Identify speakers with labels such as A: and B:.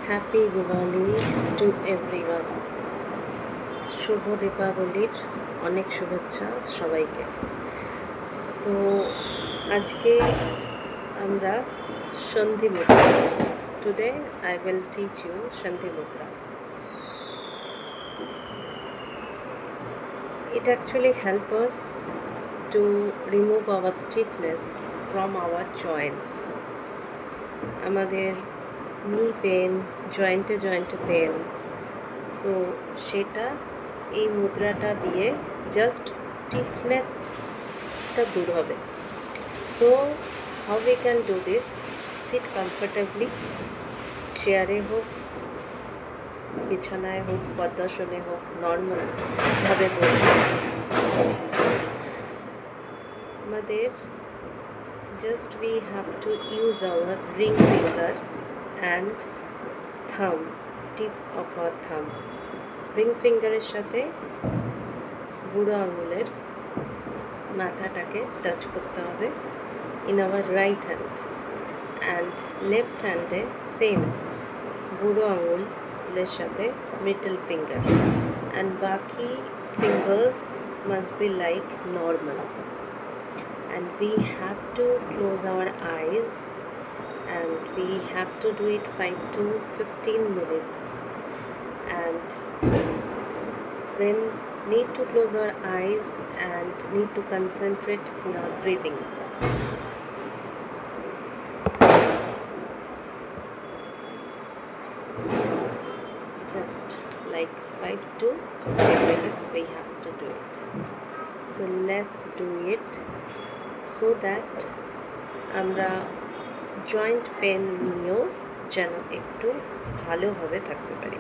A: Happy Diwali to everyone. শুভ দীপাবলির অনেক শুভেচ্ছা সবাইকে। সো আজকে আমরা সন্ধি মুদ্রা, today I will teach you sandhi mudra. It actually helps us to remove our stiffness from our joints. আমাদের নি পেন, জয়েন্টে পেন, সো সেটা এই মুদ্রাটা দিয়ে জাস্ট স্টিফনেসটা দূর হবে। So how we can do this? Sit comfortably, চেয়ারে হোক, বিছানায় হোক, পদ্মাসনে হোক, নর্মালভাবে বসে আমাদের just we have to use our ring finger and thumb, tip of our thumb. ring finger এর সাথে বুড়ো আঙুলের মাথাটাকে টাচ করতে হবে in our right hand, and left hand A same বুড়ো আঙুলের সাথে middle finger, and বাকি fingers must be like normal. And we have to close our eyes, and we have to do it 5 to 15 minutes. And when need to close our eyes and need to concentrate in our breathing. Just like 5 to 15 minutes we have to do it. So let's do it, so that আমরা joint pain নিয়েও যেন একটু ভালোভাবে থাকতে পারি।